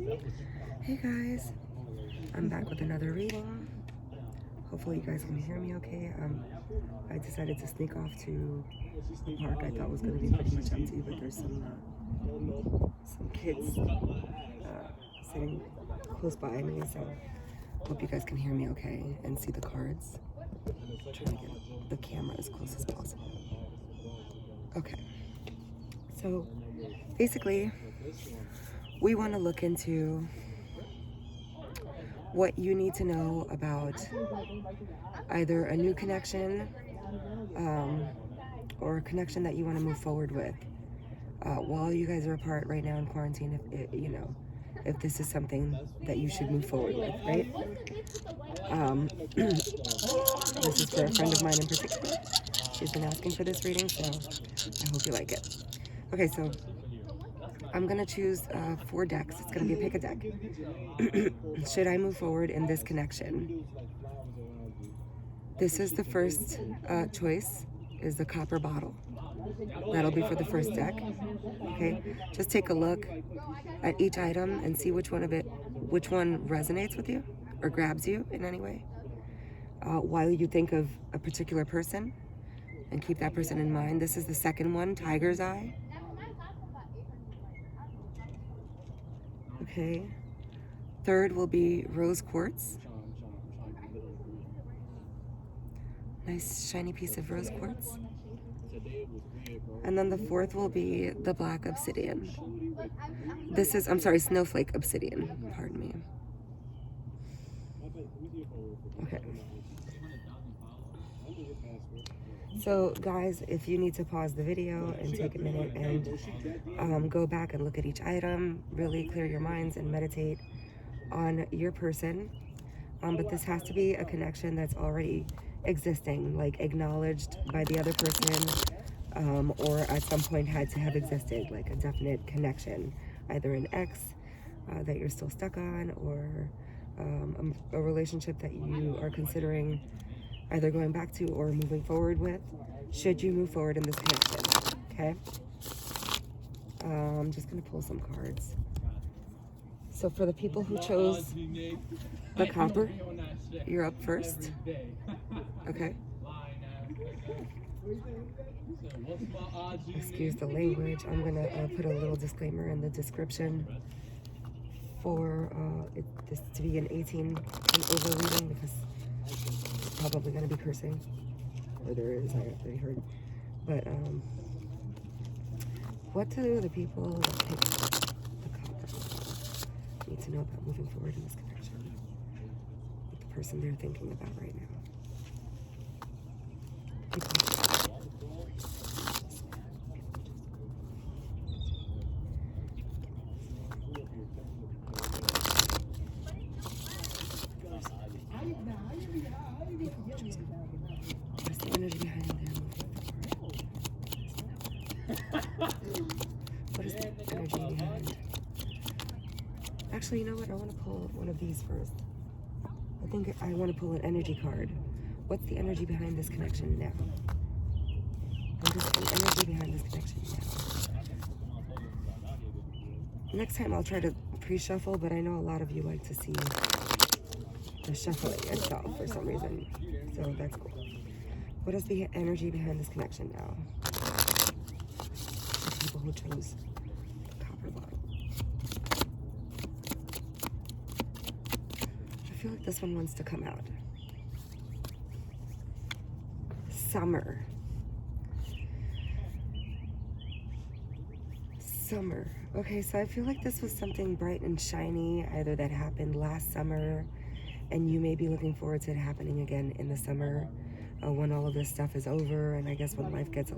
Hey guys, I'm back with another reading. Hopefully you guys can hear me okay. I decided to sneak off to a park I thought was going to be pretty much empty, but there's some kids sitting close by me, so hope you guys can hear me okay and see the cards. I'm trying to get the camera as close as possible. Okay, so basically we want to look into what you need to know about either a new connection or a connection that you want to move forward with while you guys are apart right now in quarantine, if this is something that you should move forward with, right? This is for a friend of mine in particular. She's been asking for this reading, so I hope you like it. Okay, so I'm going to choose 4 decks. It's going to be a pick a deck. Should I move forward in this connection? This is the first choice, is the copper bottle. That'll be for the first deck. Okay, just take a look at each item and see which one resonates with you or grabs you in any way. While you think of a particular person and keep that person in mind. This is the second one, Tiger's Eye. Okay. Third will be Rose Quartz. Nice shiny piece of rose quartz. And then the fourth will be the black obsidian. This is, Snowflake obsidian, pardon me. Okay. So guys, if you need to pause the video and take a minute and go back and look at each item, really clear your minds and meditate on your person. But this has to be a connection that's already existing, like acknowledged by the other person, or at some point had to have existed, like a definite connection, either an ex that you're still stuck on, or a relationship that you are considering either going back to or moving forward with, should you move forward in this connection, okay? I'm just gonna pull some cards. So for the people who chose the copper, you're up first, okay? Excuse the language. I'm gonna put a little disclaimer in the description for this to be an 18 and over reading, because it's probably gonna be cursing, or there is, I already heard. But what do the people that pick the copper need to know about moving forward in this connection with the person they're thinking about right now? What's the energy behind them? What is the energy behind? Actually, you know what? I want to pull one of these first. I think I want to pull an energy card. What's the energy behind this connection now? What is the energy behind this connection now? Next time I'll try to pre-shuffle, but I know a lot of you like to see the shuffling itself for some reason. So that's cool. What is the energy behind this connection now? The people who chose the copper bottle. I feel like this one wants to come out. Summer. Summer. Okay, so I feel like this was something bright and shiny, either that happened last summer, and you may be looking forward to it happening again in the summer, when all of this stuff is over, and I guess when life gets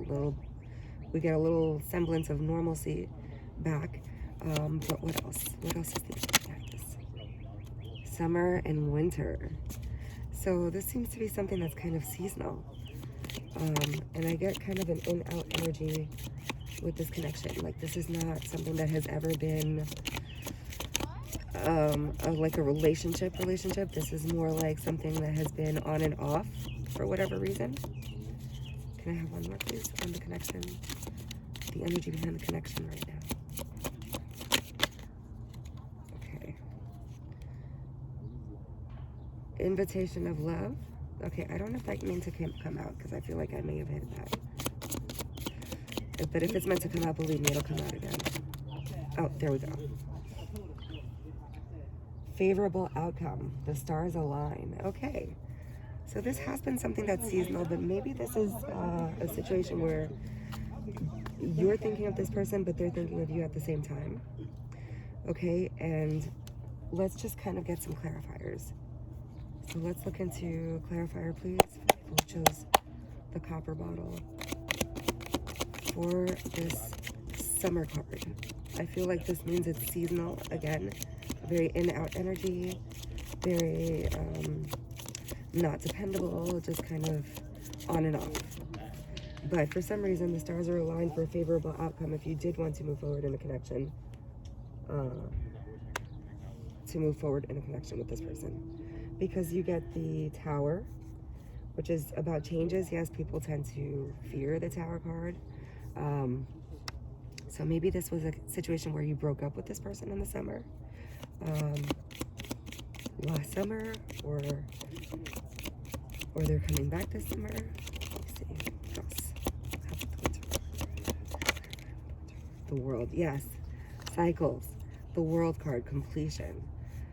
we get a little semblance of normalcy back. But what else? What else is the this? Summer and winter. So this seems to be something that's kind of seasonal. And I get kind of an in-out energy with this connection. Like, this is not something that has ever been like a relationship. This is more like something that has been on and off for whatever reason. Can I have one more, please, on the connection? The energy behind the connection right now. Okay. Invitation of love. Okay, I don't know if that meant to come out, because I feel like I may have hit that. But if it's meant to come out, believe me, it'll come out again. Oh, there we go. Favorable outcome. The stars align. Okay. So this has been something that's seasonal, but maybe this is a situation where you're thinking of this person, but they're thinking of you at the same time. Okay, and let's just kind of get some clarifiers. So let's look into clarifier, please. Who chose the copper bottle for this summer card? I feel like this means it's seasonal again, very in-out energy, very not dependable, just kind of on and off. But for some reason, the stars are aligned for a favorable outcome if you did want to move forward in a connection, with this person. Because you get the Tower, which is about changes. Yes, people tend to fear the Tower card. So maybe this was a situation where you broke up with this person in the summer, last summer, or they're coming back this summer. Let me see. The World, yes. Cycles. The World card, completion.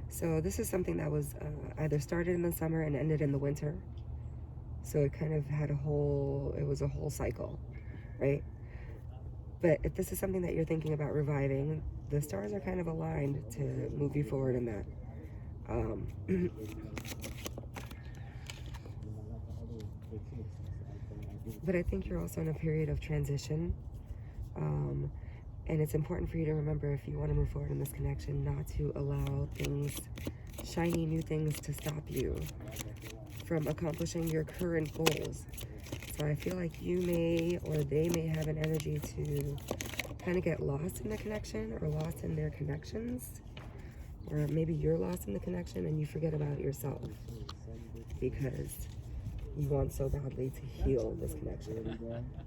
So this is something that was either started in the summer and ended in the winter. So it kind of had it was a whole cycle, right? But if this is something that you're thinking about reviving, the stars are kind of aligned to move you forward in that. But I think you're also in a period of transition. And it's important for you to remember, if you want to move forward in this connection, not to allow things, shiny new things, to stop you from accomplishing your current goals. So I feel like you may, or they may, have an energy to kind of get lost in the connection, or lost in their connections. Or maybe you're lost in the connection and you forget about yourself because you want so badly to heal this connection.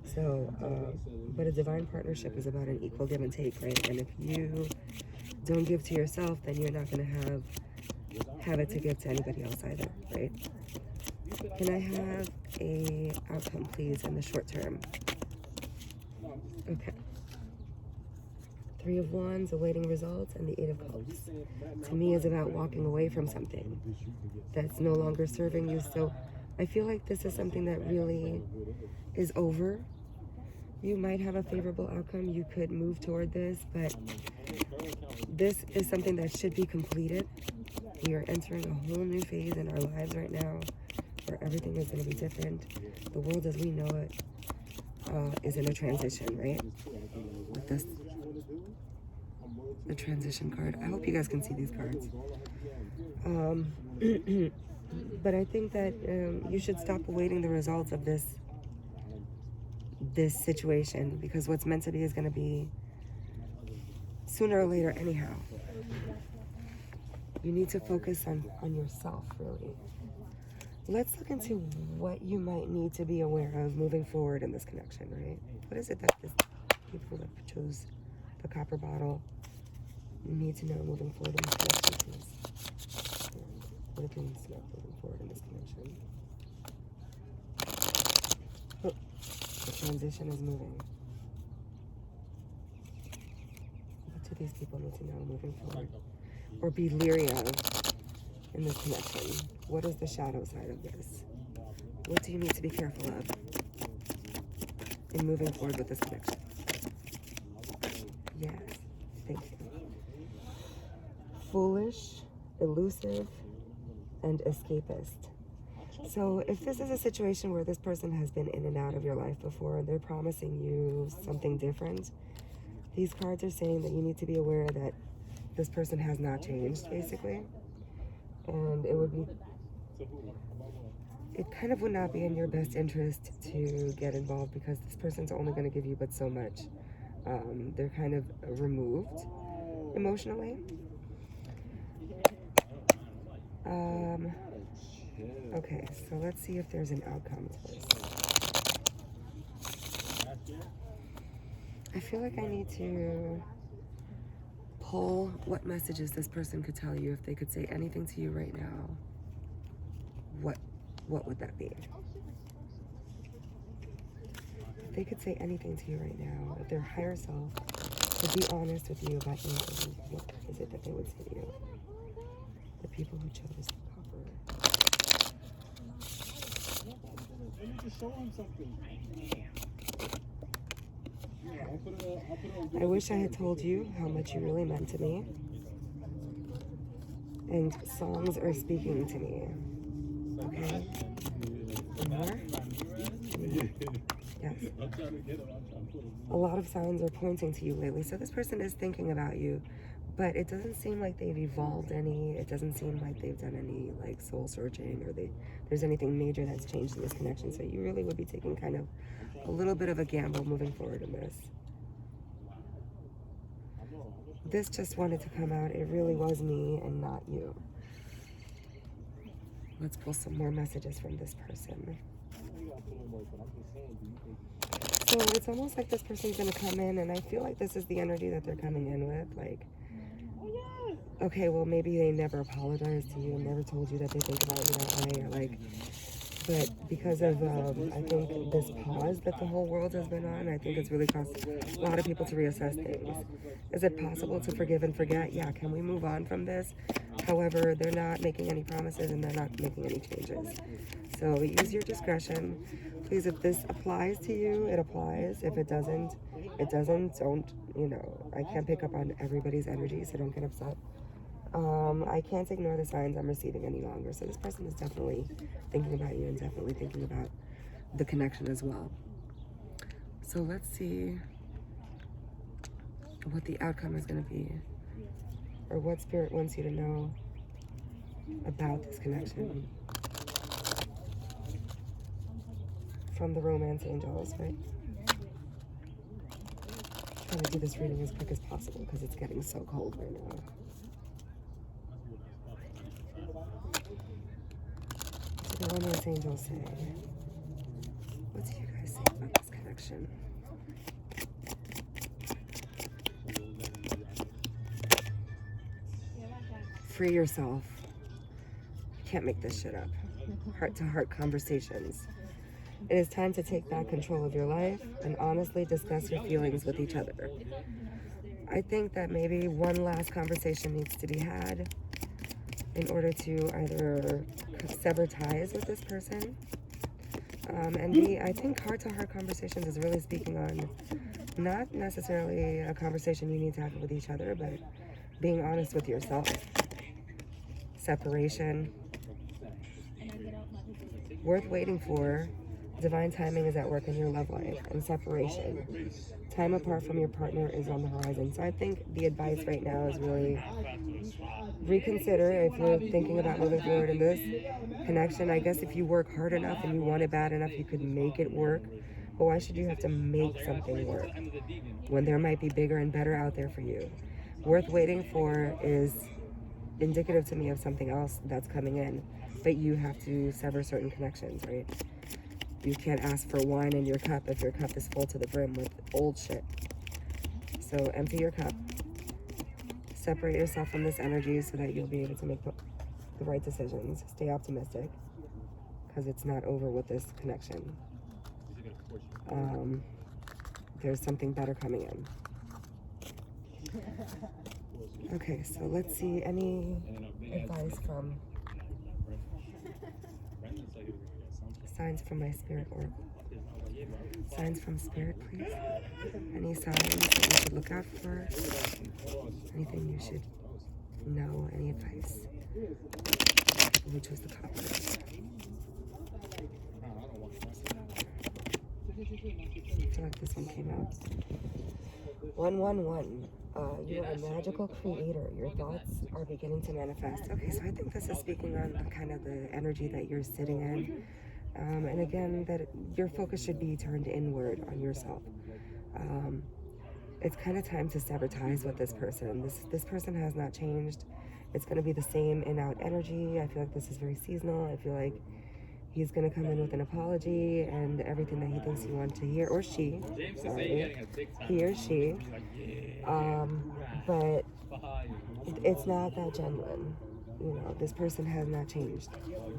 So, but a divine partnership is about an equal give and take, right? And if you don't give to yourself, then you're not going to have it to give to anybody else either, right? Can I have a outcome, please, in the short term? Okay. 3 of Wands, awaiting results, and the 8 of Cups. To me, is about walking away from something that's no longer serving you. So I feel like this is something that really is over. You might have a favorable outcome. You could move toward this, but this is something that should be completed. We are entering a whole new phase in our lives right now, where everything is going to be different. The world as we know it is in a transition, right? With this, the transition card. I hope you guys can see these cards. But I think that you should stop awaiting the results of this situation, because what's meant to be is going to be sooner or later anyhow. You need to focus on yourself, really. Let's look into what you might need to be aware of moving forward in this connection, right? What is it that the people that chose the copper bottle need to know moving forward in this connection, please? What do you need to know moving forward in this connection? Oh, the transition is moving. What do these people need to know moving forward, or be leery of in this connection? What is the shadow side of this? What do you need to be careful of in moving forward with this connection? Yes, thank you. Foolish, elusive, and escapist. So if this is a situation where this person has been in and out of your life before, and they're promising you something different, these cards are saying that you need to be aware that this person has not changed, basically. And it kind of would not be in your best interest to get involved, because this person's only going to give you but so much. They're kind of removed emotionally. Okay, so let's see if there's an outcome to this. I feel like I need to pull what messages this person could tell you, if they could say anything to you right now. what would that be? They could say anything to you right now. If their higher self would be honest with you about anything, what is it that they would say to you? The people who chose the copper. I wish I had told you how much you really meant to me. And songs are speaking to me. Okay? More? Yes. A lot of signs are pointing to you lately. So this person is thinking about you, but it doesn't seem like they've evolved any. It doesn't seem like they've done any like soul searching, or there's anything major that's changed in this connection. So you really would be taking kind of a little bit of a gamble moving forward in this. This just wanted to come out. It really was me and not you. Let's pull some more messages from this person. So it's almost like this person's going to come in, and I feel like this is the energy that they're coming in with. Like, okay, well, maybe they never apologized to you and never told you that they think about you that way, or like, but because of, I think, this pause that the whole world has been on, I think it's really caused a lot of people to reassess things. Is it possible to forgive and forget? Yeah, can we move on from this? However, they're not making any promises and they're not making any changes. So use your discretion. Please, if this applies to you, it applies. If it doesn't, it doesn't. Don't, I can't pick up on everybody's energy, so don't get upset. I can't ignore the signs I'm receiving any longer. So this person is definitely thinking about you and definitely thinking about the connection as well. So let's see what the outcome is going to be, or what Spirit wants you to know about this connection from the romance angels, right? Trying to do this reading as quick as possible because it's getting so cold right now. What do the romance angels say? What do you guys say about this connection? Free yourself. You can't make this shit up. Heart-to-heart conversations. It is time to take back control of your life and honestly discuss your feelings with each other. I think that maybe one last conversation needs to be had in order to either sever ties with this person. I think heart-to-heart conversations is really speaking on not necessarily a conversation you need to have with each other, but being honest with yourself. Separation. Worth waiting for. Divine timing is at work in your love life. And separation. Time apart from your partner is on the horizon. So I think the advice right now is really reconsider if you're thinking about moving forward in this connection. I guess if you work hard enough and you want it bad enough, you could make it work. But why should you have to make something work when there might be bigger and better out there for you? Worth waiting for is indicative to me of something else that's coming in, but you have to sever certain connections, right? You can't ask for wine in your cup if your cup is full to the brim with old shit. So empty your cup, separate yourself from this energy so that you'll be able to make the right decisions. Stay optimistic, because it's not over with this connection. There's something better coming in. Okay, so let's see any advice from signs from my spirit oracle. Signs from spirit, please. Any signs that you should look out for? Anything you should know? Any advice? People who chose the copper. I feel like this one came out. 111. You are a magical creator. Your thoughts are beginning to manifest. Okay, so I think this is speaking on kind of the energy that you're sitting in. And again, that your focus should be turned inward on yourself. It's kind of time to sever ties with this person. This person has not changed. It's going to be the same in-out energy. I feel like this is very seasonal. I feel like he's going to come in with an apology and everything that he thinks you want to hear, or she, sorry, he or she. But it's not that genuine. you know, this person has not changed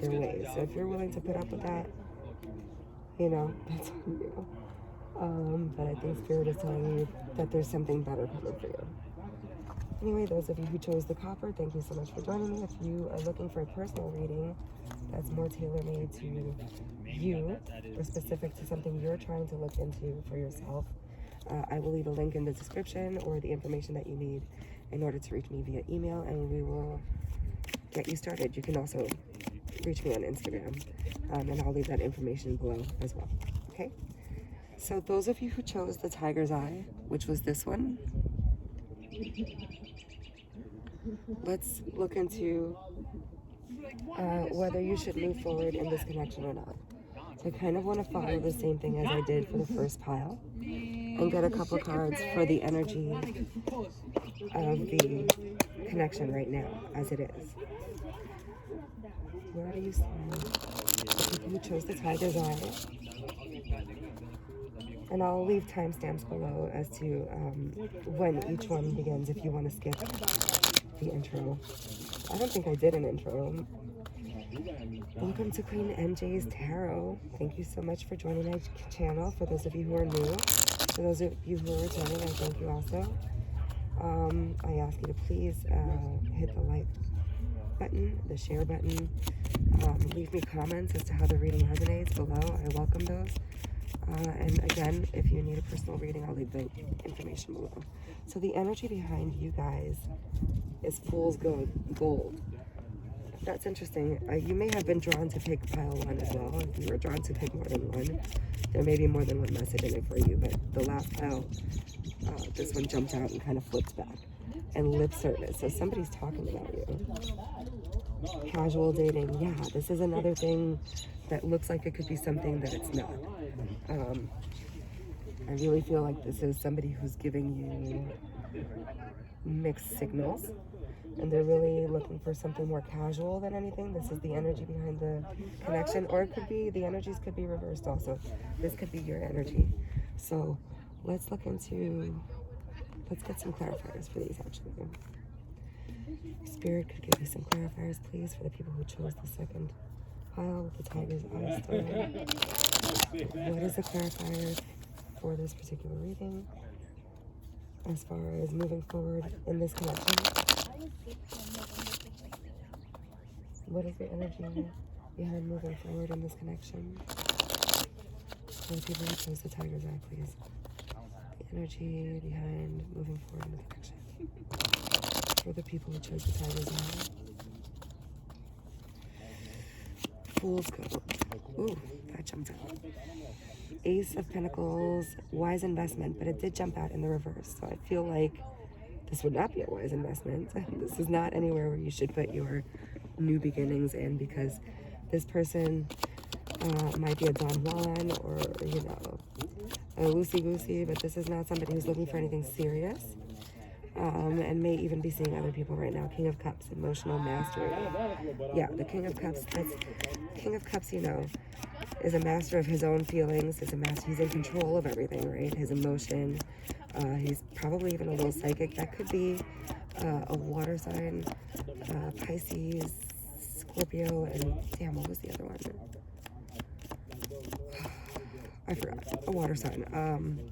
their ways. So if you're willing to put up with that, you know, that's on you. But I think Spirit is telling you that there's something better coming for you. Anyway, those of you who chose the copper, thank you so much for joining me. If you are looking for a personal reading that's more tailor-made to you or specific to something you're trying to look into for yourself, I will leave a link in the description or the information that you need in order to reach me via email, and we will get you started. You can also reach me on Instagram, and I'll leave that information below as well. Okay? So those of you who chose the Tiger's Eye, which was this one, let's look into whether you should move forward in this connection or not. So I kind of want to follow the same thing as I did for the first pile and get a couple cards for the energy of the connection right now as it is. Where do you stand? The people who chose the Tiger's Eye. And I'll leave timestamps below as to when each one begins if you want to skip the intro. I don't think I did an intro. Welcome to Queen MJ's Tarot. Thank you so much for joining my channel. For those of you who are new, for those of you who are returning, I thank you also. I ask you to please hit the like button, the share button. Leave me comments as to how the reading resonates below. I welcome those. And again, if you need a personal reading, I'll leave the information below. So the energy behind you guys is Fool's Gold. That's interesting. You may have been drawn to pick pile one as well. If you were drawn to pick more than one, there may be more than one message in it for you. But the last pile, this one jumped out and kind of flipped back. And lip service. So somebody's talking about you. Casual dating. Yeah, this is another thing that looks like it could be something that it's not. I really feel like this is somebody who's giving you mixed signals, and they're really looking for something more casual than anything. This is the energy behind the connection, or it could be, the energies could be reversed also. This could be your energy. So let's look into, let's get some clarifiers for these actually. Spirit could give you some clarifiers, please, for the people who chose the second pile with the Tiger's Eye story. What is the clarifier for this particular reading as far as moving forward in this connection? What is the energy behind moving forward in this connection? For the people who chose the Tiger's Eye, please. The energy behind moving forward in the connection. For the people who chose the Tiger's Eye. Fool's Gold. Ooh, that jumped out. Ace of Pentacles, wise investment, but it did jump out in the reverse. So I feel like this would not be a wise investment. This is not anywhere where you should put your new beginnings in, because this person might be a Don Juan or, you know, a loosey-goosey, but this is not somebody who's looking for anything serious. And may even be seeing other people right now. King of Cups, emotional mastery. Yeah, the King of Cups, that's King of Cups, you know, is a master of his own feelings, is a master, he's in control of everything, right? His emotion, he's probably even a little psychic. That could be a water sign, Pisces, Scorpio, and damn, what was the other one? I forgot. A water sign.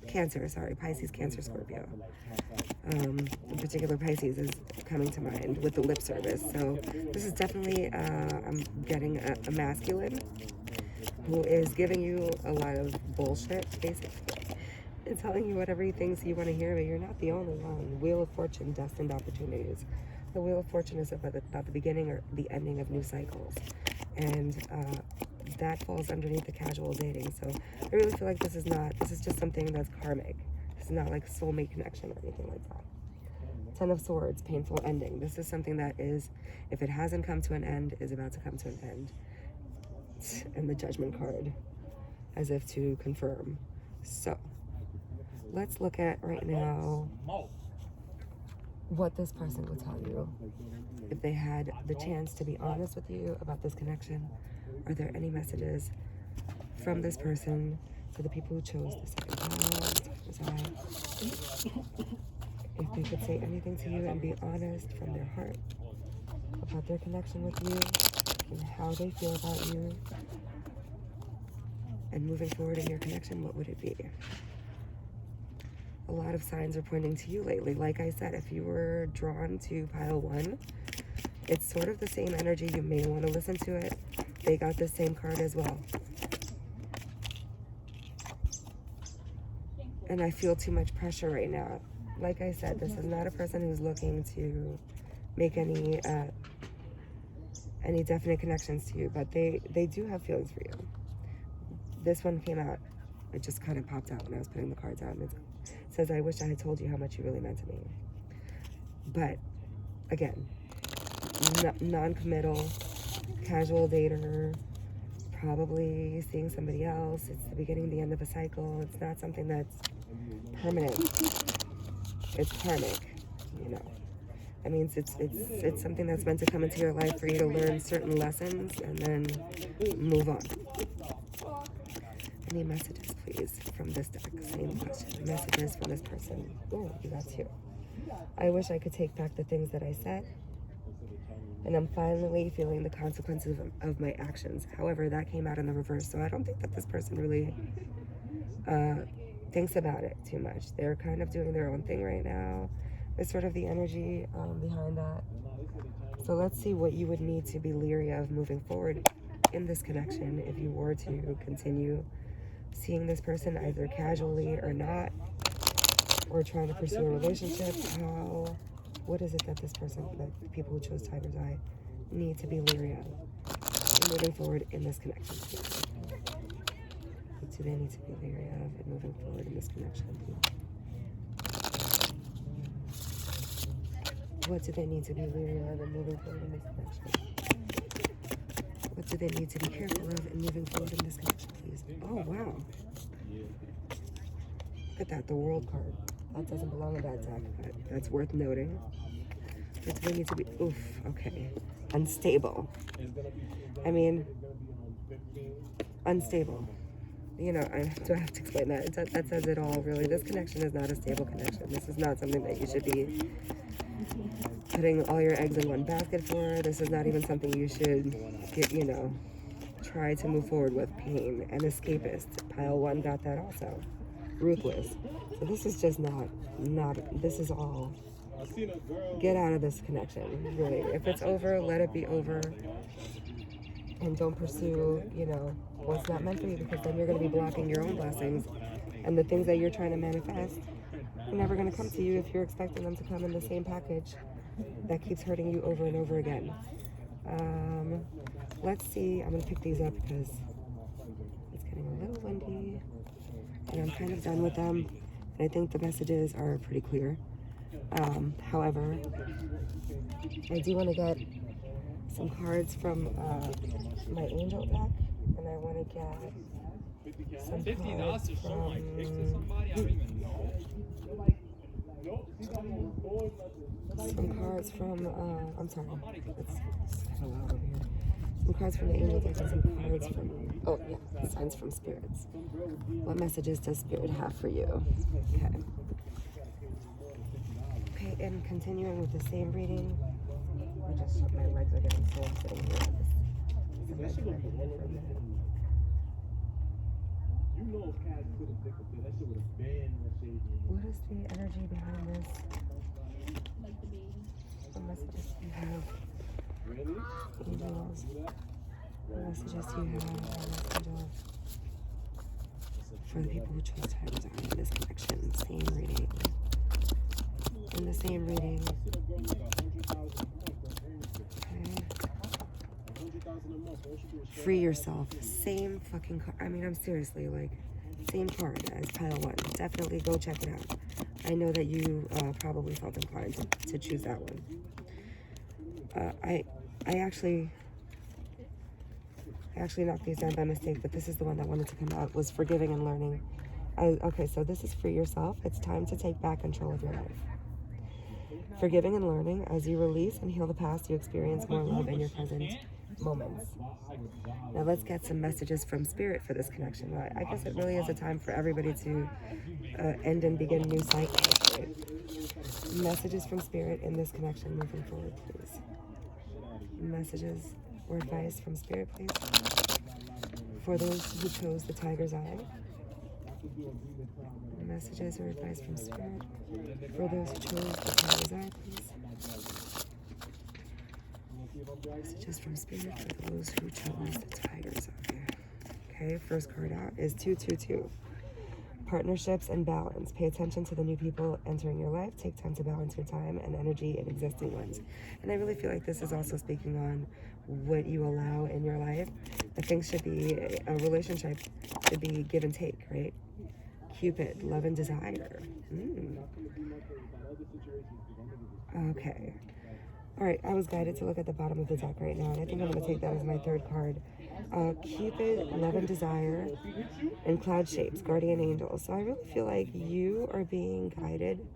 Cancer, sorry. Pisces, Cancer, Scorpio. In particular, Pisces is coming to mind with the lip service. So this is definitely, I'm getting a masculine who is giving you a lot of bullshit, basically. And telling you whatever he thinks you want to hear, but you're not the only one. Wheel of Fortune, destined opportunities. The Wheel of Fortune is about the beginning or the ending of new cycles. And that falls underneath the casual dating. So I really feel like this is just something that's karmic. This is not like soulmate connection or anything like that. Ten of Swords, painful ending. This is something that is, if it hasn't come to an end, is about to come to an end. And the Judgment card, as if to confirm. So let's look at right now what this person would tell you if they had the chance to be honest with you about this connection. Are there any messages from this person to the people who chose the second pile? If they could say anything to you and be honest from their heart, about their connection with you and how they feel about you. And moving forward in your connection, what would it be? A lot of signs are pointing to you lately. Like I said, if you were drawn to pile 1, it's sort of the same energy. You may want to listen to it. They got the same card as well. And I feel too much pressure right now. Like I said, this is not a person who's looking to make any definite connections to you, but they do have feelings for you. This one came out, it just kind of popped out when I was putting the cards out. It says, I wish I had told you how much you really meant to me. But again, non-committal, casual dater, probably seeing somebody else. It's the beginning, the end of a cycle. It's not something that's permanent. It's karmic, you know. That means it's something that's meant to come into your life for you to learn certain lessons and then move on. Any messages, please, from this deck? Same question. Messages from this person. Oh, you got 2. I wish I could take back the things that I said. And I'm finally feeling the consequences of my actions. However, that came out in the reverse, so I don't think that this person really thinks about it too much. They're kind of doing their own thing right now. It's sort of the energy behind that. So let's see what you would need to be leery of moving forward in this connection if you were to continue seeing this person either casually or not, or trying to pursue a relationship. What is it that this person, that the people who chose Tiger's Eye, need to be leery of moving forward in this connection? What do they need to be leery of in moving forward in this connection? What do they need to be leery of in moving forward in this connection? What do they need to be careful of in moving forward in this connection, please? Oh, wow. Look at that, the World card. That doesn't belong in that deck, but that's worth noting. What do they need to be? Oof, okay. Unstable. I mean, unstable. You know, do I have to explain that? That says it all, really. This connection is not a stable connection. This is not something that you should be putting all your eggs in one basket for. This is not even something you should get, you know, try to move forward with. Pain and escapist. Pile 1 got that also. Ruthless. So this is just not, this is all, get out of this connection, really. If it's over, let it be over. And don't pursue, you know, what's not meant for you, because then you're going to be blocking your own blessings. And the things that you're trying to manifest are never going to come to you if you're expecting them to come in the same package that keeps hurting you over and over again. Let's see. I'm going to pick these up because it's getting a little windy. And I'm kind of done with them. And I think the messages are pretty clear. However, I do want to get some cards from my angel deck, and I want to get some cards from I'm sorry, it's kind of loud over here. Some cards from the angel deck and some cards from, oh yeah, signs from spirits. What messages does spirit have for you? Okay, and continuing with the same reading. My legs are getting sore sitting here. What is the energy behind this? What messages do you have? Angels. What messages do you have, angels? For the people who chose Tiger's Eye in this connection. Same reading. In the same reading. Free yourself. Same fucking card. I mean, I'm seriously like, same card as pile 1. Definitely go check it out. I know that you probably felt inclined to choose that one. I actually knocked these down by mistake, but this is the one that wanted to come out, was forgiving and learning. Okay, so this is free yourself. It's time to take back control of your life. Forgiving and learning. As you release and heal the past, you experience more love in your present moments. Now let's get some messages from spirit for this connection. I guess it really is a time for everybody to end and begin new cycles. Right? Messages from spirit in this connection moving forward, please. Messages or advice from Spirit, please. For those who chose the Tiger's Eye. Messages or advice from Spirit. For those who chose the Tiger's Eye, please. Messages from Spirit for those who chose the Tiger's Eye. Okay, first card out is 222. Partnerships and balance. Pay attention to the new people entering your life. Take time to balance your time and energy in existing ones. And I really feel like this is also speaking on what you allow in your life. I think should be a relationship should be give and take, right? Cupid, love and desire. Okay. All right, I was guided to look at the bottom of the deck right now, and I think I'm going to take that as my third card. Cupid, love and desire, and cloud shapes, guardian angels. So I really feel like you are being guided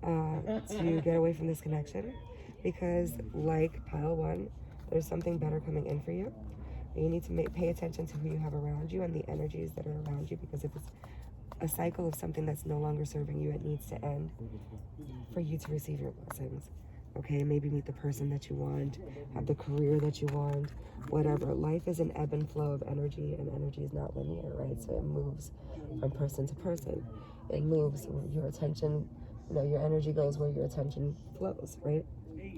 to get away from this connection because, like pile one, there's something better coming in for you. You need to pay attention to who you have around you and the energies that are around you, because if it's a cycle of something that's no longer serving you, it needs to end for you to receive your blessings. Okay, maybe meet the person that you want, have the career that you want, whatever. Life is an ebb and flow of energy, and energy is not linear, right? So it moves from person to person. It moves where your attention, your energy goes where your attention flows, right?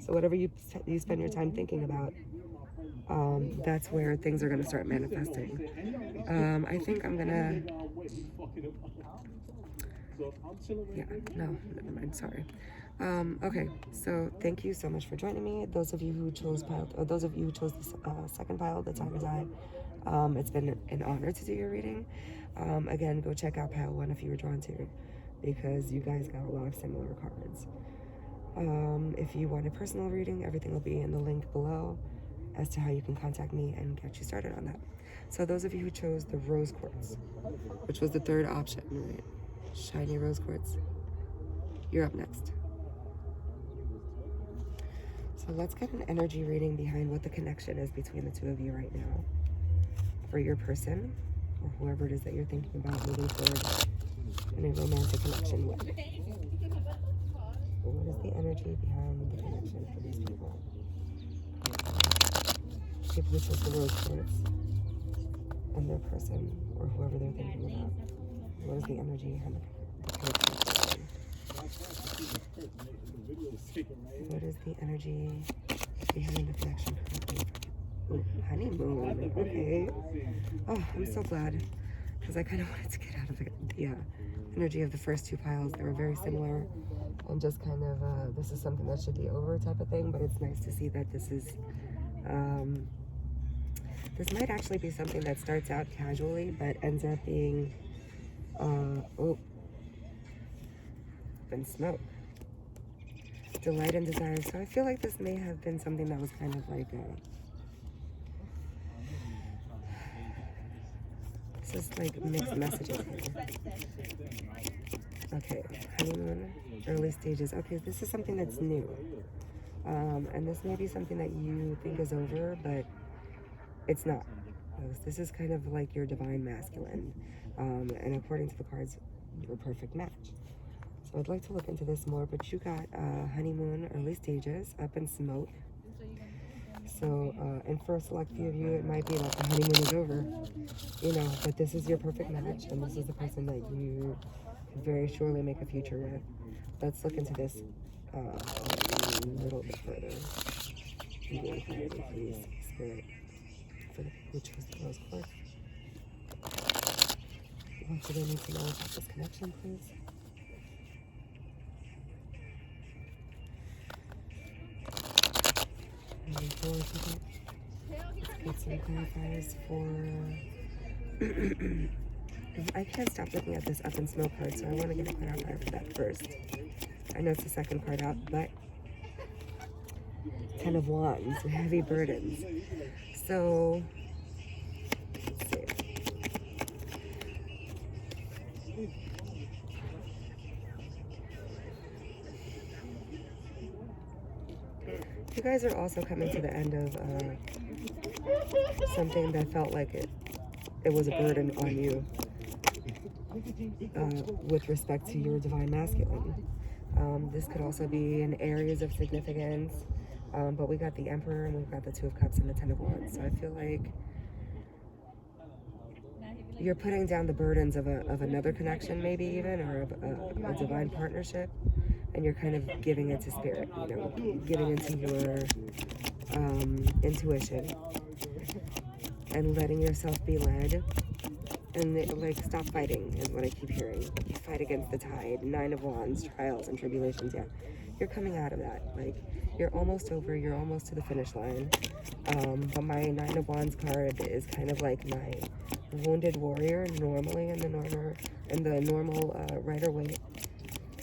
So whatever you spend your time thinking about, that's where things are going to start manifesting. I think I'm going to... Yeah, no, never mind, sorry. Okay, so thank you so much for joining me. Those of you who chose the second pile, the Tiger's Eye, it's been an honor to do your reading. Again, go check out pile one if you were drawn to, because you guys got a lot of similar cards. If you want a personal reading, everything will be in the link below as to how you can contact me and get you started on that. So those of you who chose the rose quartz, which was the third option, right? Shiny rose quartz, you're up next. So let's get an energy reading behind what the connection is between the two of you right now for your person or whoever it is that you're thinking about moving forward in a romantic connection with. What is the energy behind the connection for these people? People who chose the rose quartz and their person or whoever they're thinking about. What is the energy behind the connection? What is the energy behind the connection? Ooh, honeymoon. Okay. Oh, I'm so glad, because I kind of wanted to get out of the energy of the first two piles. They were very similar, and just kind of this is something that should be over type of thing. But it's nice to see that this is this might actually be something that starts out casually, but ends up being and smoke. Delight and desire. So I feel like this may have been something that was kind of like this is like mixed messages here. Okay, honeymoon, early stages. Okay, this is something that's new. And this may be something that you think is over, but it's not. This is kind of like your divine masculine. And according to the cards, your perfect match. So I'd like to look into this more, but you got honeymoon, early stages, up in smoke. So, and for a select few of you, it might be that the honeymoon is over, but this is your perfect match, and this is the person that you could very surely make a future with. Let's look into this a little bit further. Give clarity, please, Spirit, for the people who chose the rose quartz. What do they need to know about this connection, please? Moving forward with it. Let's get some clarifiers for... I can't stop looking at this up in smoke card, so I want to get a clarifier for that first. I know it's the second card out, but 10 of Wands, heavy burdens. So, let's see. You guys are also coming to the end of something that felt like it was a burden on you with respect to your divine masculine. This could also be in areas of significance, But we got the Emperor and we've got the Two of Cups and the Ten of Wands. So I feel like you're putting down the burdens of another connection, maybe even, or of a divine partnership, and you're kind of giving it to spirit, you know, giving into your intuition and letting yourself be led. And like, stop fighting is what I keep hearing. You fight against the tide. 9 of Wands, trials and tribulations. Yeah, you're coming out of that. Like, you're almost over. You're almost to the finish line. But my 9 of Wands card is kind of like my wounded warrior. Normally in the normal Rider-Waite,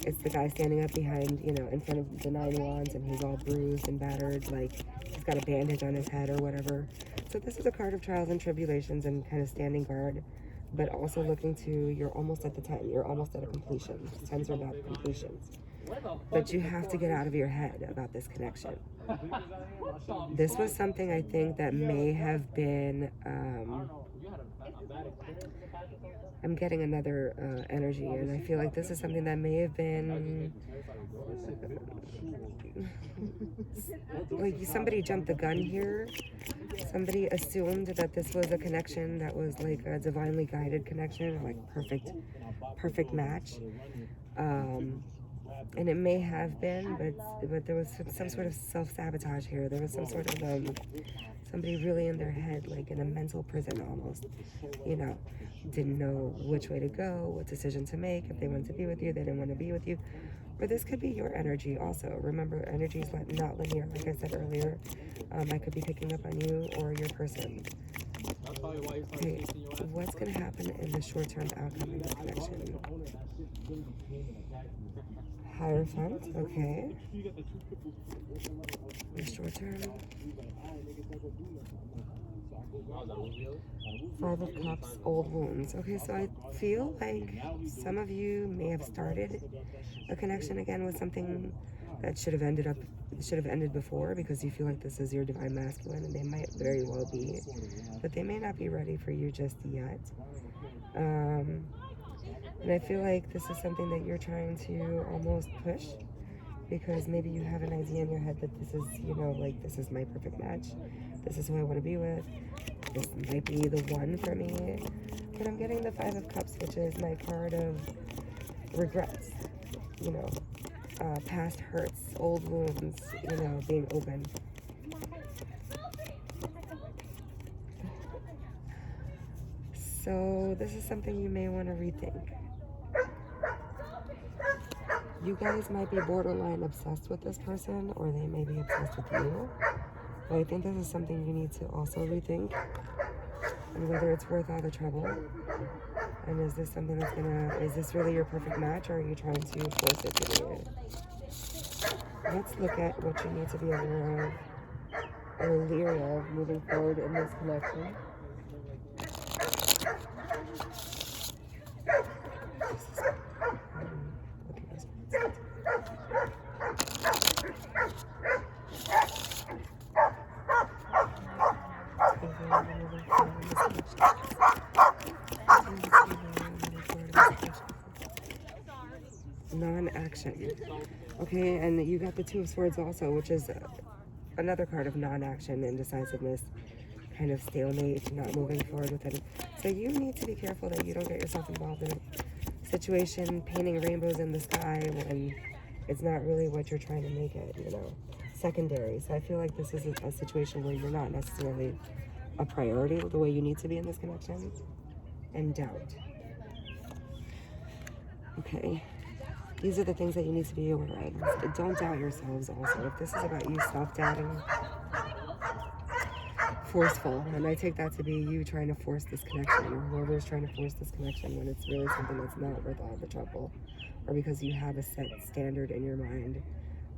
it's the guy standing up behind, you know, in front of the 9 Wands, and he's all bruised and battered, like he's got a bandage on his head or whatever. So this is a card of trials and tribulations and kind of standing guard, but also looking to, you're almost at the 10, you're almost at a completion. 10s are about completions. But you have to get out of your head about this connection. This was something I think that may have been, I'm getting another energy, and I feel like this is something that may have been, like somebody jumped the gun here. Somebody assumed that this was a connection that was like a divinely guided connection, like perfect match. And it may have been, but there was some sort of self-sabotage here. There was some sort of somebody really in their head, like in a mental prison almost, you know, didn't know which way to go, what decision to make, if they wanted to be with you, they didn't want to be with you. Or this could be your energy also. Remember, energy is not linear, like I said earlier. I could be picking up on you or your person. Okay, what's going to happen in the short-term outcome of this connection? Hierophant, okay. The short-term. 5 of Cups, old wounds. Okay, so I feel like some of you may have started a connection again with something that should have ended before, because you feel like this is your divine masculine, and they might very well be, but they may not be ready for you just yet. And I feel like this is something that you're trying to almost push, because maybe you have an idea in your head that this is, you know, like, this is my perfect match. This is who I want to be with. This might be the one for me. But I'm getting the 5 of Cups, which is my card of regrets, you know, past hurts, old wounds, you know, being open. So this is something you may want to rethink. You guys might be borderline obsessed with this person, or they may be obsessed with you. But I think this is something you need to also rethink, and whether it's worth all the trouble. And is this something that's is this really your perfect match, or are you trying to force it to be? Let's look at what you need to be aware of or leery of moving forward in this connection. Non-action. Okay, and you got the 2 of Swords also, which is another card of non-action, indecisiveness, kind of stalemate, not moving forward with it. So you need to be careful that you don't get yourself involved in a situation painting rainbows in the sky when it's not really what you're trying to make it, you know, secondary. So I feel like this is a situation where you're not necessarily a priority the way you need to be in this connection, and doubt. Okay. These are the things that you need to be aware of. Don't doubt yourselves also. If this is about you self-doubting, forceful, and I take that to be you trying to force this connection, or whoever's trying to force this connection when it's really something that's not worth all the trouble, or because you have a set standard in your mind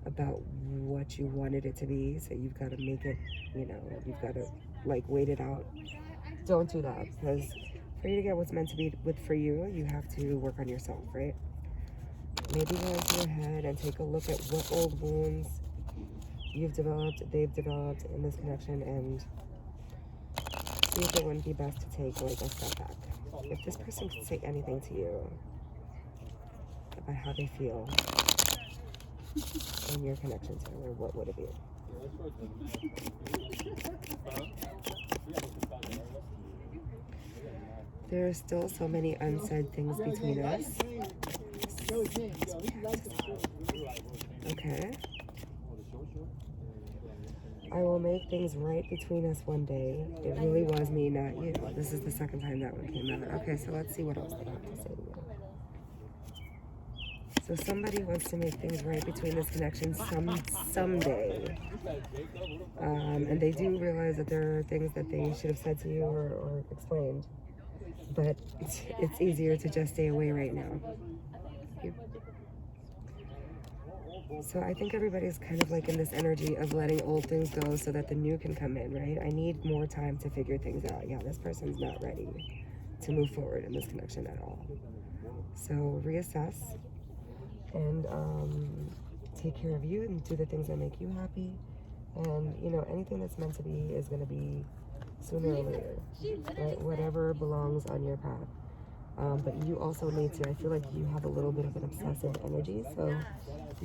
about what you wanted it to be, so you've got to make it, you know, you've got to, like, wait it out. Don't do that, because for you to get what's meant to be for you, you have to work on yourself, right? Maybe go into your head and take a look at what old wounds you've developed, they've developed in this connection, and see if it wouldn't be best to take like a step back. If this person could say anything to you about how they feel in your connection to her, what would it be? There are still so many unsaid things between us. Okay. I will make things right between us one day. It really was me, not you. This is the second time that one came out. Okay, so let's see what else they have to say to you. So somebody wants to make things right between this connection someday. And they do realize that there are things that they should have said to you or explained. But it's easier to just stay away right now. So I think everybody's kind of like in this energy of letting old things go so that the new can come in, right? I need more time to figure things out. Yeah, this person's not ready to move forward in this connection at all. So reassess and take care of you and do the things that make you happy. And, you know, anything that's meant to be is going to be sooner or later, right? Whatever belongs on your path. But you also need to, I feel like you have a little bit of an obsessive energy, so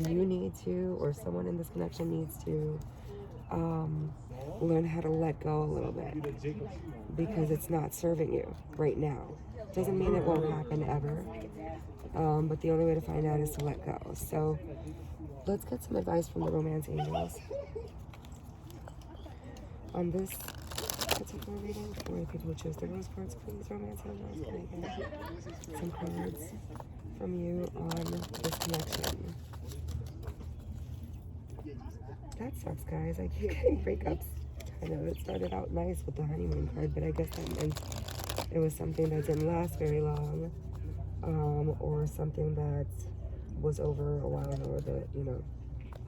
you need to, or someone in this connection needs to learn how to let go a little bit, because it's not serving you right now. Doesn't mean it won't happen ever, but the only way to find out is to let go. So let's get some advice from the romance angels on this particular reading for the people who chose the rose cards. Please, romance angels, can I get some cards from you on this connection? That sucks, guys. I keep getting breakups. I know it started out nice with the honeymoon card, but I guess that meant it was something that didn't last very long, or something that was over a while ago, or the, you know,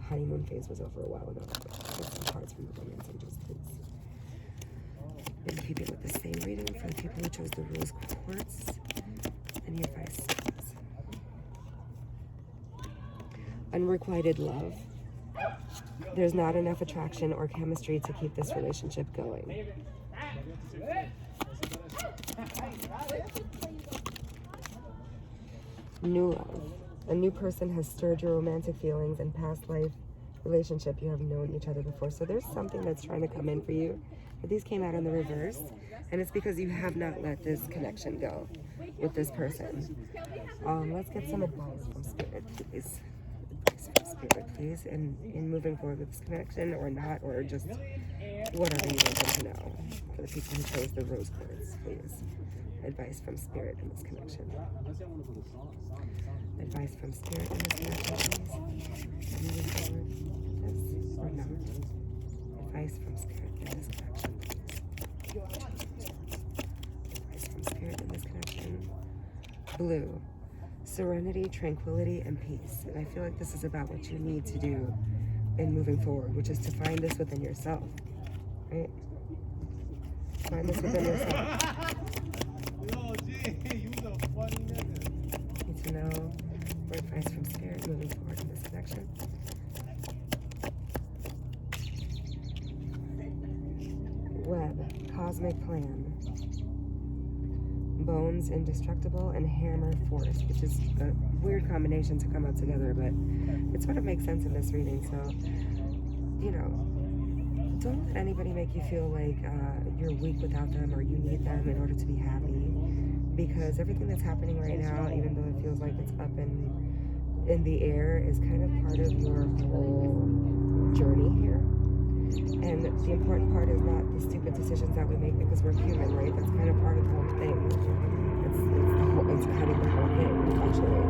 honeymoon phase was over a while ago. Get some cards from the romance angels, please. In keeping with the same reading for the people who chose the rose quartz. Any advice? Unrequited love. There's not enough attraction or chemistry to keep this relationship going. New love. A new person has stirred your romantic feelings and past life relationship. You have known each other before. So there's something that's trying to come in for you. But these came out in the reverse. And it's because you have not let this connection go with this person. Let's get some advice from Spirit, please. Advice from Spirit, please. In moving forward with this connection, or not, or just whatever you want them to know. For the people who chose the rose quartz, please. Advice from Spirit in this connection. Advice from Spirit in this connection, please. Moving forward with this, or not. Advice from Spirit in this connection, please. Advice from Spirit in this connection. Blue. Serenity, tranquility, and peace. And I feel like this is about what you need to do in moving forward, which is to find this within yourself, right? Find this within yourself. Need to know for advice from Spirit moving forward in this connection. Web, cosmic plan. Bones, indestructible, and hammer, force, which is a weird combination to come out together, but it sort of makes sense in this reading. So, you know, don't let anybody make you feel like you're weak without them, or you need them in order to be happy, because everything that's happening right now, even though it feels like it's up in the air, is kind of part of your whole journey here. And the important part is not the stupid decisions that we make because we're human, right? That's kind of part of the whole thing. It's kind of the whole thing, actually.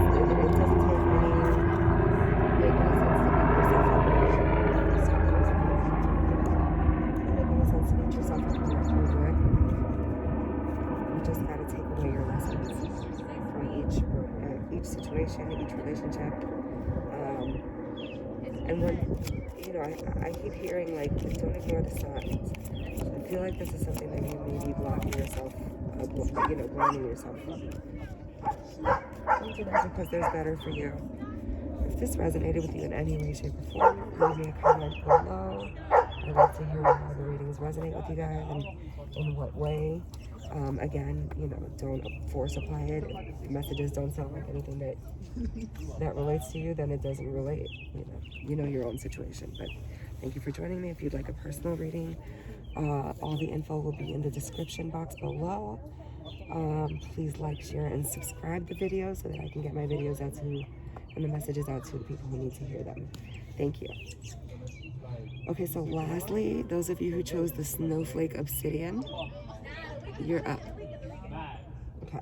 It doesn't take any sense to beat yourself up when you're good. You just got to take away your lessons from each situation, each relationship. And when, you know, I keep hearing, like, don't ignore the signs. I feel like this is something that you may be blocking yourself, blinding yourself from. Don't do that because there's better for you. If this resonated with you in any way, shape, or form, leave me a comment below. I'd love to hear how the readings resonate with you guys and in what way. Again, you know, don't force apply it. If the messages don't sound like anything that relates to you, then it doesn't relate. You know your own situation. But thank you for joining me. If you'd like a personal reading, all the info will be in the description box below. Please like, share, and subscribe the video so that I can get my videos out to and the messages out to the people who need to hear them. Thank you. Okay, so lastly, those of you who chose the Snowflake obsidian, you're up. Okay.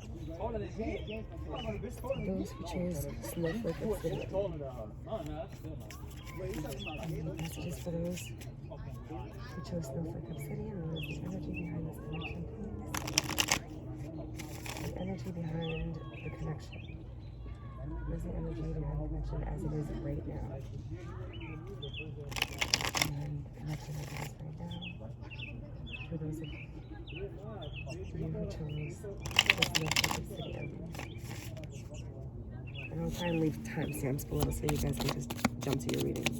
Those who chose Snowflake obsidian. Messages for those who chose Snowflake obsidian. What is the energy behind this connection, please? The energy behind the connection. What is the energy behind the connection as it is right now? And the connection as it is right now. For those of you who chose the Snowflake obsidian. And I'll try and leave timestamps below so you guys can just jump to your readings.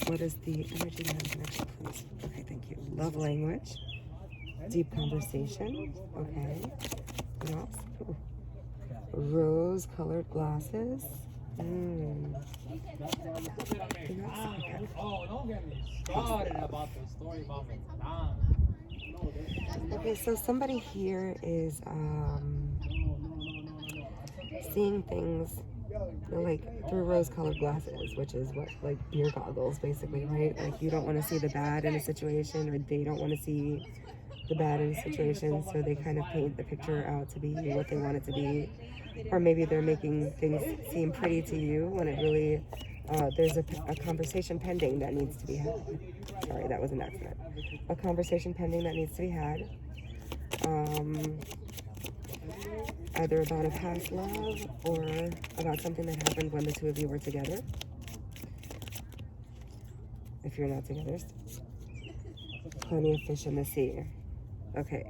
What is the energy behind the connection, please? Okay, thank you. Love language. Deep conversation. Okay. What else? Ooh. Rose-colored glasses. Okay, so somebody here is seeing things like through rose-colored glasses, which is what, like beer goggles, basically, right? Like you don't want to see the bad in a situation, or they don't want to see the bad in a situation, so they kind of paint the picture out to be what they want it to be. Or maybe they're making things seem pretty to you when it really, there's a conversation pending that needs to be had. Sorry, that was an accident. A conversation pending that needs to be had. Either about a past love or about something that happened when the two of you were together. If you're not together. Plenty of fish in the sea. Okay.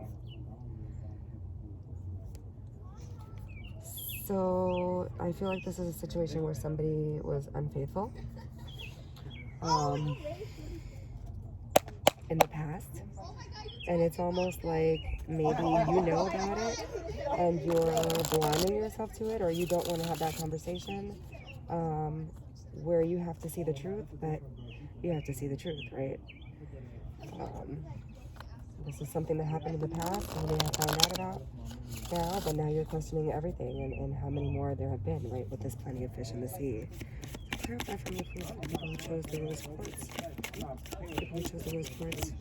So I feel like this is a situation where somebody was unfaithful in the past, and it's almost like maybe you know about it and you're blinding yourself to it, or you don't want to have that conversation where you have to see the truth, but you have to see the truth, right? This is something that happened in the past and you may have found out about now, but now you're questioning everything and how many more there have been, right, with this plenty of fish in the sea. So clarify for me, please, for people who chose the rose quartz. People who chose the rose quartz.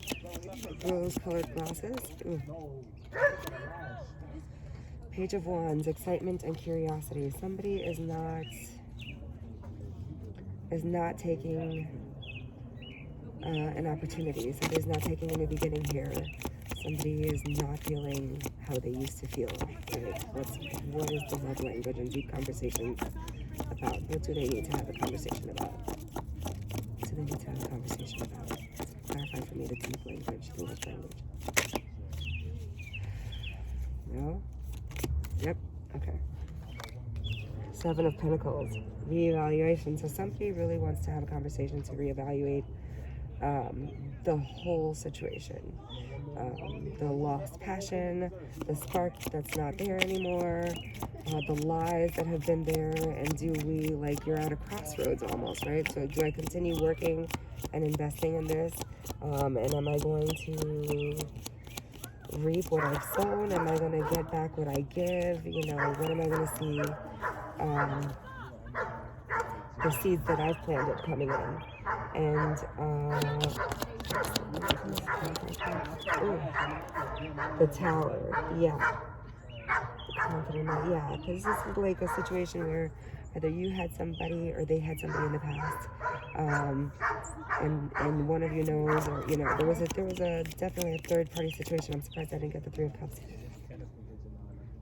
Rose-colored glasses. Ooh. Page of Wands, excitement and curiosity. Somebody is not taking an opportunity. Somebody's not taking a new beginning here. Somebody is not feeling how they used to feel. Right? What is the love language and deep conversations about? What do they need to have a conversation about? What do they need to have a conversation about? Clarify for me the deep language, the love language. No? Yep. Okay. Seven of Pentacles. Reevaluation. So somebody really wants to have a conversation to reevaluate the whole situation. The lost passion, the spark that's not there anymore, the lies that have been there, and do we, like, you're at a crossroads almost, right? So do I continue working and investing in this? And am I going to reap what I've sown? Am I going to get back what I give? You know, what am I going to see the seeds that I've planted coming in? And the Tower, yeah. Yeah, because this is like a situation where either you had somebody or they had somebody in the past, and one of you knows, or you know, there was definitely a third party situation. I'm surprised I didn't get the Three of Cups,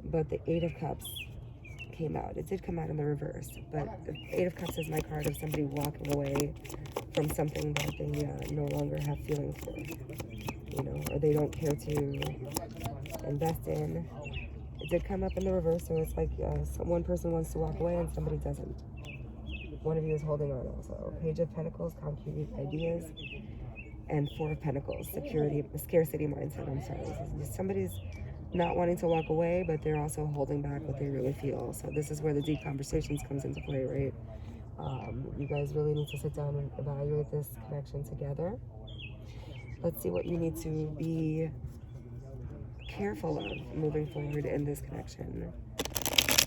but the Eight of Cups came out. It did come out in the reverse, but the Eight of Cups is my card of somebody walking away from something that they no longer have feelings for, you know, or they don't care to invest in. It did come up in the reverse, so it's like one person wants to walk away and somebody doesn't. One of you is holding on also. Page of Pentacles, concrete ideas. and Four of Pentacles, scarcity mindset. I'm sorry. Somebody's not wanting to walk away, but they're also holding back what they really feel. So this is where the deep conversations comes into play, right? You guys really need to sit down and evaluate this connection together. Let's see what you need to be careful of moving forward in this connection.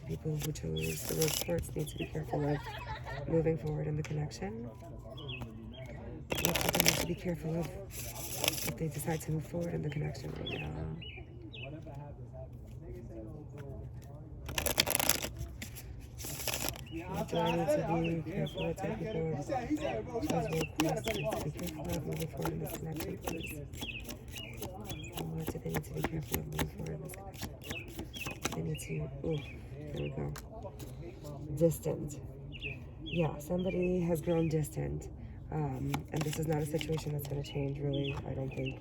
People who chose the Rose Quartz need to be careful of moving forward in the connection. What do they need to be careful of if they decide to move forward in the connection right now? What do I need to be careful of? Type people choose Rose Quartz need to be careful of moving forward in this connection, please. What do they need to be careful of moving forward in this connection? They need to, ooh, there we go. Distant. Yeah, somebody has grown distant. And this is not a situation that's going to change, really, I don't think.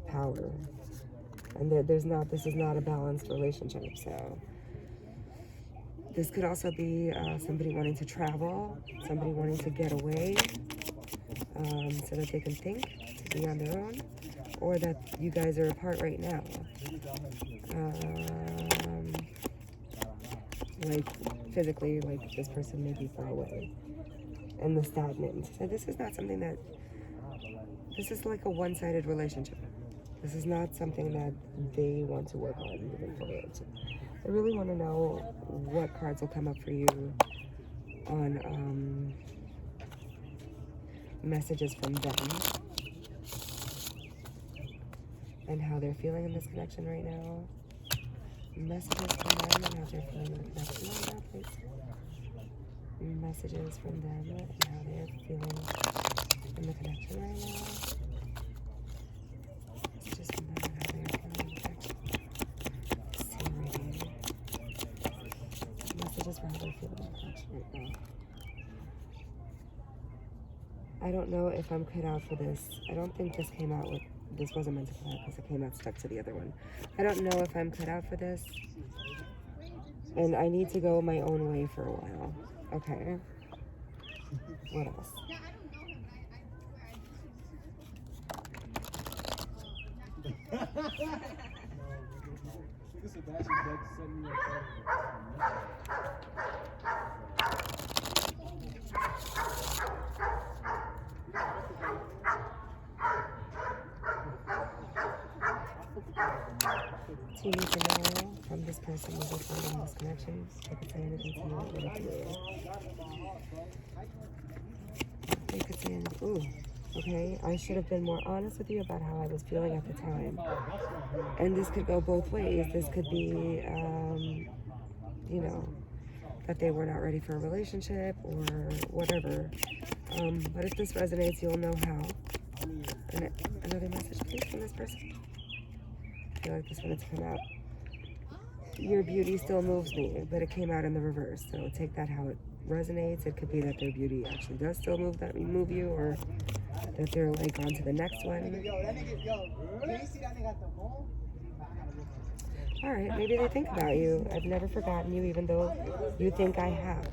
Power. And this is not a balanced relationship, so. This could also be somebody wanting to travel, somebody wanting to get away, so that they can think, to be on their own, or that you guys are apart right now. Like, physically, like, this person may be far away. And the stagnant. So this is not something that, this is like a one-sided relationship. This is not something that they want to work on moving forward. So I really want to know what cards will come up for you on messages from them and how they're feeling in this connection right now. Messages from them and how they're feeling in the connection right now, please. Messages from them and how they're feeling in the connection right now. Messages from them and how they're feeling in the connection. Same reading. Messages for how they're feeling in the connection right now. I don't know if I'm cut out for this. I don't think this came out with, this wasn't meant to come out because it came out stuck to the other one. I don't know if I'm cut out for this. And I need to go my own way for a while. Okay. What else? Do you need to know from this person moving forward in this connection? I could say anything to you, what to do. They could say anything. Ooh, okay. I should have been more honest with you about how I was feeling at the time. And this could go both ways. This could be, you know, that they were not ready for a relationship or whatever. But if this resonates, you'll know how. And another message, please, from this person. I feel like this wanted to come out. Your beauty still moves me, but it came out in the reverse. So take that how it resonates. It could be that their beauty actually does still move you, or that they're like on to the next one. All right, maybe they think about you. I've never forgotten you, even though you think I have.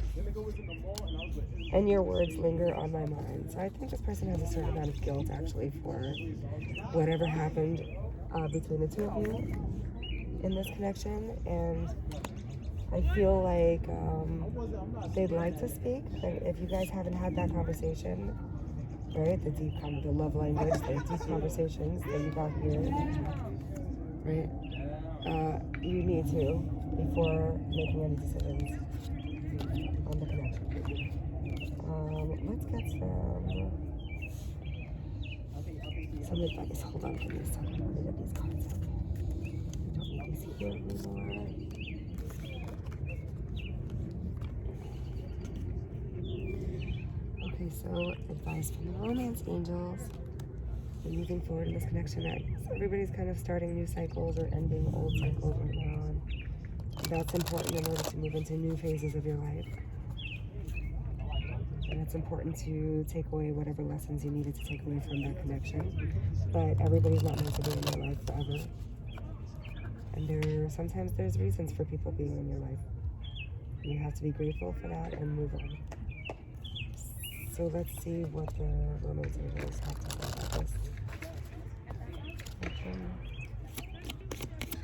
And your words linger on my mind. So I think this person has a certain amount of guilt, actually, for whatever happened between the two of you in this connection. And I feel like they'd like to speak. But if you guys haven't had that conversation, right, the love language, the deep conversations that you got here, right? You need to before making any decisions on the connection. Let's get some advice. Hold on, give me a second. Let me get these cards up. I don't need these here anymore. Okay, so advice from the romance angels. We're moving forward in this connection. Everybody's kind of starting new cycles or ending old cycles right now. And that's important in order to move into new phases of your life. And it's important to take away whatever lessons you needed to take away from that connection. But everybody's not meant to be in your life forever. And sometimes there's reasons for people being in your life. You have to be grateful for that and move on. So let's see what the romance angels have to say about this. Okay.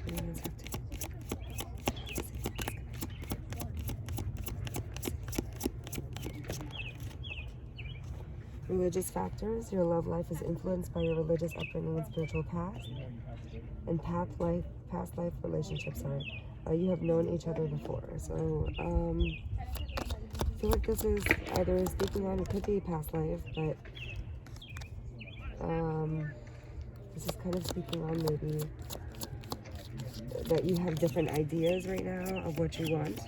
Humans have to. Religious factors. Your love life is influenced by your religious upbringing and spiritual past. And past life relationships are. You have known each other before. So, I feel like this is either speaking on, it could be past life, but this is kind of speaking on maybe that you have different ideas right now of what you want,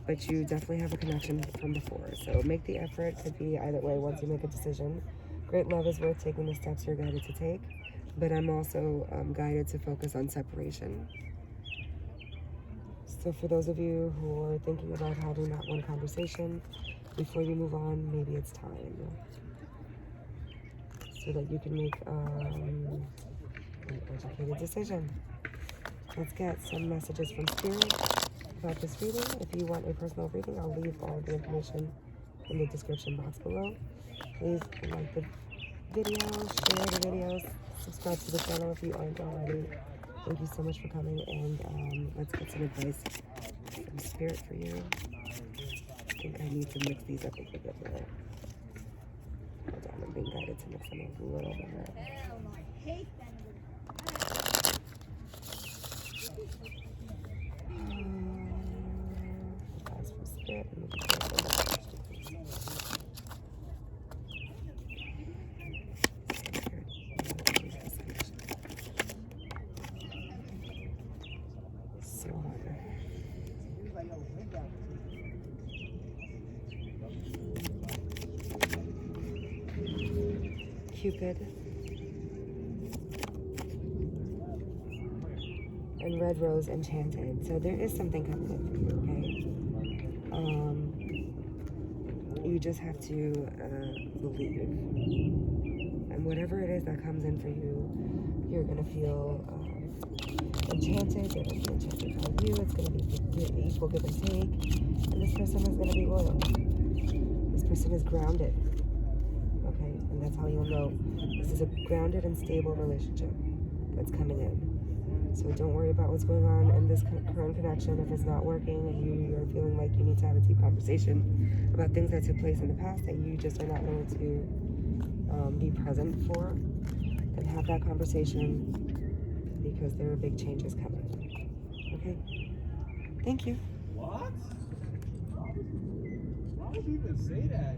but you definitely have a connection from before. So make the effort. Could be either way once you make a decision. Great love is worth taking the steps you're guided to take, but I'm also guided to focus on separation. So for those of you who are thinking about having that one conversation before you move on, maybe it's time, so that you can make an educated decision. Let's get some messages from Spirit about this reading. If you want a personal reading, I'll leave all the information in the description box below. Please like the video, share the videos, subscribe to the channel if you aren't already. Thank you so much for coming, and let's get some advice from Spirit for you. I think I need to mix these up a little bit more. Hold on, I'm being guided to mix them a little bit more. Advice from Spirit. Cupid and Red Rose Enchanted. So there is something coming in for you, okay? You just have to believe, and whatever it is that comes in for you, you're gonna feel enchanted. They're gonna be enchanted by you. It's gonna be equal give and take, and this person is gonna be loyal. This person is grounded. Okay, and that's how you'll know this is a grounded and stable relationship that's coming in. So don't worry about what's going on in this current connection. If it's not working and you're feeling like you need to have a deep conversation about things that took place in the past that you just are not willing to be present for, then have that conversation, because there are big changes coming. Okay? Thank you. What? Why would you even say that?